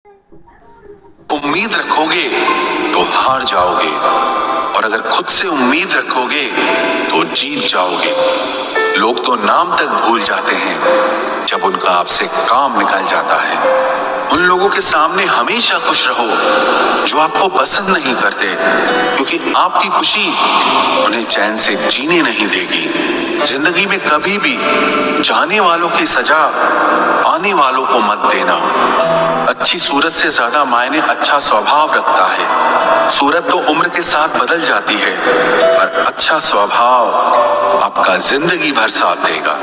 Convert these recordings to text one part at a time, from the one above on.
उम्मीद रखोगे तो हार जाओगे, और अगर खुद से उम्मीद रखोगे तो जीत जाओगे। लोग तो नाम तक भूल जाते हैं जब उनका आपसे काम निकल जाता है। उन लोगों के सामने हमेशा खुश रहो जो आपको पसंद नहीं करते, क्योंकि आपकी खुशी उन्हें चैन से जीने नहीं देगी। जिंदगी में कभी भी जाने वालों की सजा आने वालों को मत देना। अच्छी सूरत से ज्यादा मायने अच्छा स्वभाव रखता है। सूरत तो उम्र के साथ बदल जाती है, पर अच्छा स्वभाव आपका जिंदगी भर साथ देगा।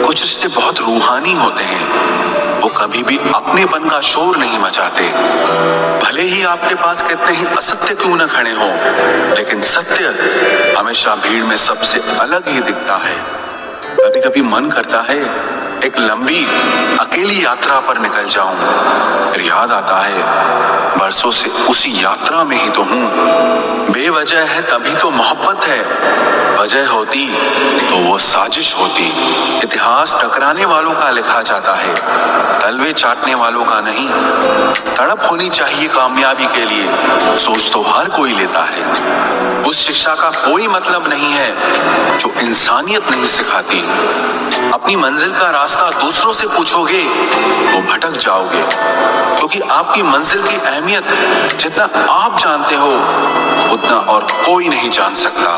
कुछ रिश्ते बहुत रूहानी होते हैं, वो कभी भी अपनेपन का शोर नहीं मचाते। भले ही आपके पास कितने ही असत्य क्यों न खड़े हों, लेकिन सत्य हमेशा भीड़ में सबसे अलग ही दिखता है। कभी कभी मन करता है एक लंबी अकेली यात्रा पर निकल जाऊं, फिर याद आता है बरसों से उसी यात्रा में ही तो हूं। बेवजह है तभी तो मोहब्बत है, वजह होती तो वो साजिश होती। इतिहास टकराने वालों का लिखा जाता है, तलवे चाटने वालों का नहीं। तड़प होनी चाहिए कामयाबी के लिए, सोच तो हर कोई लेता है। उस शिक्षा का कोई मतलब नहीं है जो इंसानियत नहीं सिखाती। अपनी मंजिल का रास्ता दूसरों से पूछोगे तो भटक जाओगे, क्योंकि आपकी मंजिल की अहमियत जितना आप जानते हो उतना और कोई नहीं जान सकता।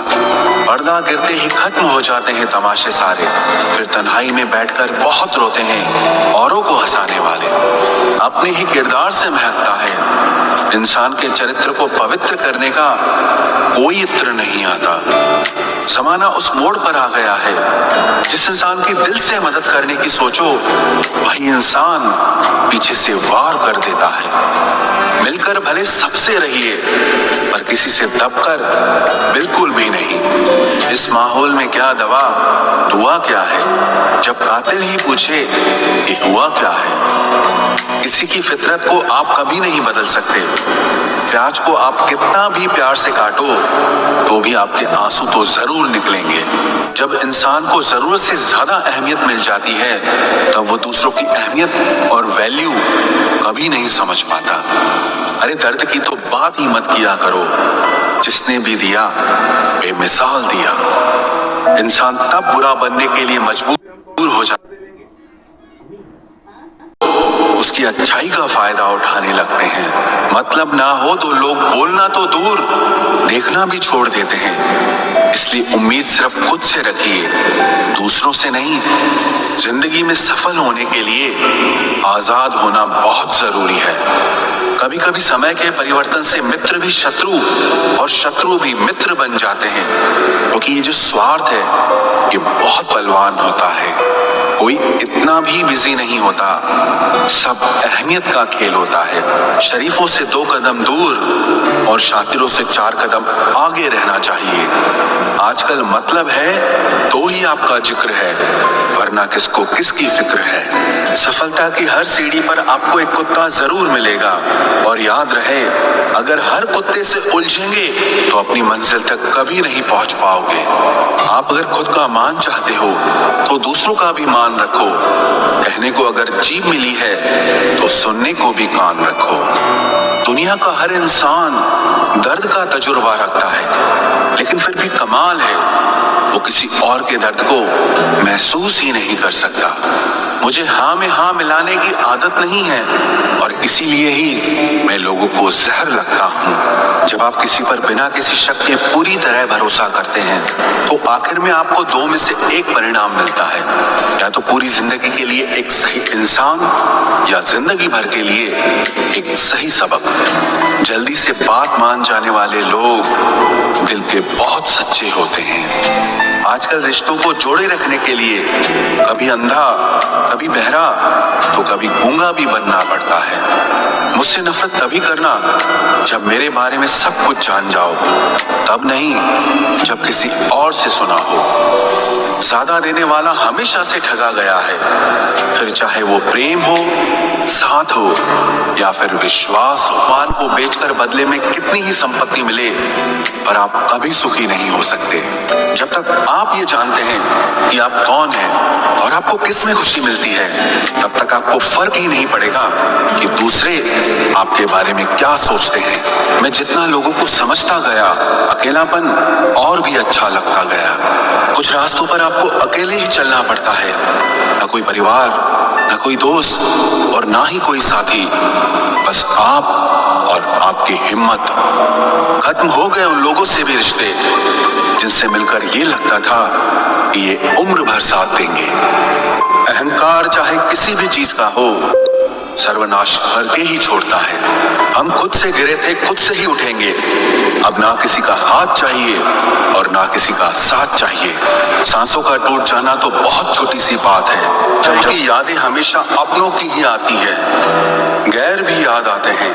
पर्दा गिरते ही खत्म हो जाते हैं तमाशे सारे, फिर तन्हाई में बैठकर बहुत रोते हैं औरों को हंसाने वाले। अपने ही किरदार से महकता है। इंसान के चरित्र को पवित्र करने का कोई इत्र नहीं आता। जमाना उस मोड़ पर आ गया है, जिस इंसान की दिल से मदद करने की सोचो वही इंसान पीछे से वार कर देता है। मिलकर भले सबसे रहिए, पर किसी से दबकर बिल्कुल भी नहीं। इस माहौल में क्या दवा, दुआ क्या है, जब कातिल ही पूछे कि हुआ क्या है। किसी की फितरत को आप कभी नहीं बदल सकते। प्याज को आप कितना भी प्यार से काटो तो भी आपके आंसू तो जरूर निकलेंगे। जब इंसान को जरूरत से ज्यादा अहमियत मिल जाती है तब वो दूसरों की अहमियत और वैल्यू कभी नहीं समझ पाता। अरे दर्द की तो बात ही मत किया करो, जिसने भी दिया बेमिसाल दिया। इंसान तब बुरा बनने के लिए मजबूर हो जाता उसकी अच्छाई का फायदा उठाने लगते हैं। मतलब ना हो तो लोग बोलना तो दूर, देखना भी छोड़ देते हैं। इसलिए उम्मीद सिर्फ खुद से रखिए, दूसरों से नहीं। जिंदगी में सफल होने के लिए आजाद होना बहुत जरूरी है। कभी कभी समय के परिवर्तन से मित्र भी शत्रु और शत्रु भी मित्र बन जाते हैं, क्योंकि ये जो स्वार्थ है ये बहुत बलवान होता है। कोई इतना भी बिजी नहीं होता, सब अहमियत का खेल होता है। शरीफों से 2 कदम दूर और शातिरों से 4 कदम आगे रहना चाहिए। आजकल मतलब है तो ही आपका जिक्र है, वरना किसको किसकी फिक्र है। सफलता की हर सीढ़ी पर आपको एक कुत्ता जरूर मिलेगा, और याद रहे अगर हर कुत्ते से उलझेंगे तो अपनी मंजिल तक कभी नहीं पहुंच पाओगे। आप अगर खुद का मान चाहते हो तो दूसरों का भी मान रखो। कहने को अगर जीभ मिली है तो सुनने को भी कान रखो। दुनिया का हर इंसान दर्द का तजुर्बा रखता है, लेकिन फिर भी कमाल है वो किसी और के दर्द को महसूस ही नहीं कर सकता। मुझे हाँ में हाँ मिलाने की आदत नहीं है, और इसीलिए ही मैं लोगों को जहर लगता हूँ। जब आप किसी पर बिना किसी शक के पूरी तरह भरोसा करते हैं तो आखिर में आपको 2 में से एक परिणाम मिलता है, या तो पूरी जिंदगी के लिए एक सही इंसान, या जिंदगी भर के लिए एक सही सबक। जल्दी से बात मान जाने वाले लोग दिल के बहुत सच्चे होते हैं। आजकल रिश्तों को जोड़े रखने के लिए कभी अंधा, कभी बहरा, तो कभी गूंगा भी बनना पड़ता है। मुझसे नफरत तभी करना जब मेरे बारे में सब कुछ जान जाओ, तब नहीं जब किसी और से सुना हो। ज्यादा देने वाला हमेशा से ठगा गया है, फिर चाहे वो प्रेम हो, साथ हो या फिर विश्वास हो। मान को बेचकर बदले में कितनी ही संपत्ति मिले, पर आप कभी सुखी नहीं हो सकते जब तक आप ये जानते हैं कि आप कौन हैं और आपको किस में खुशी मिलती है। तब तक आपको फर्क ही नहीं पड़ेगा कि दूसरे आपके बारे में क्या सोचते हैं। मैं जितना लोगों को समझता गया, अकेलापन और भी अच्छा लगता गया। कुछ रास्तों पर आपको अकेले ही चलना पड़ता है, न कोई परिवार, न कोई दोस्त और ना ही कोई साथी, बस आप और आपकी हिम्मत। खत्म हो गए उन लोगों से भी रिश्ते जिनसे मिलकर ये लगता था कि ये उम्र भर साथ देंगे। अहंकार चाहे किसी भी चीज का हो, सर्वनाश करके ही छोड़ता है। हम खुद से गिरे थे, खुद से ही उठेंगे। अब ना किसी का हाथ चाहिए और ना किसी का साथ चाहिए। सांसों का टूट जाना तो बहुत छोटी सी बात है, जबकि यादें हमेशा अपनों की ही आती है, गैर भी याद आते हैं।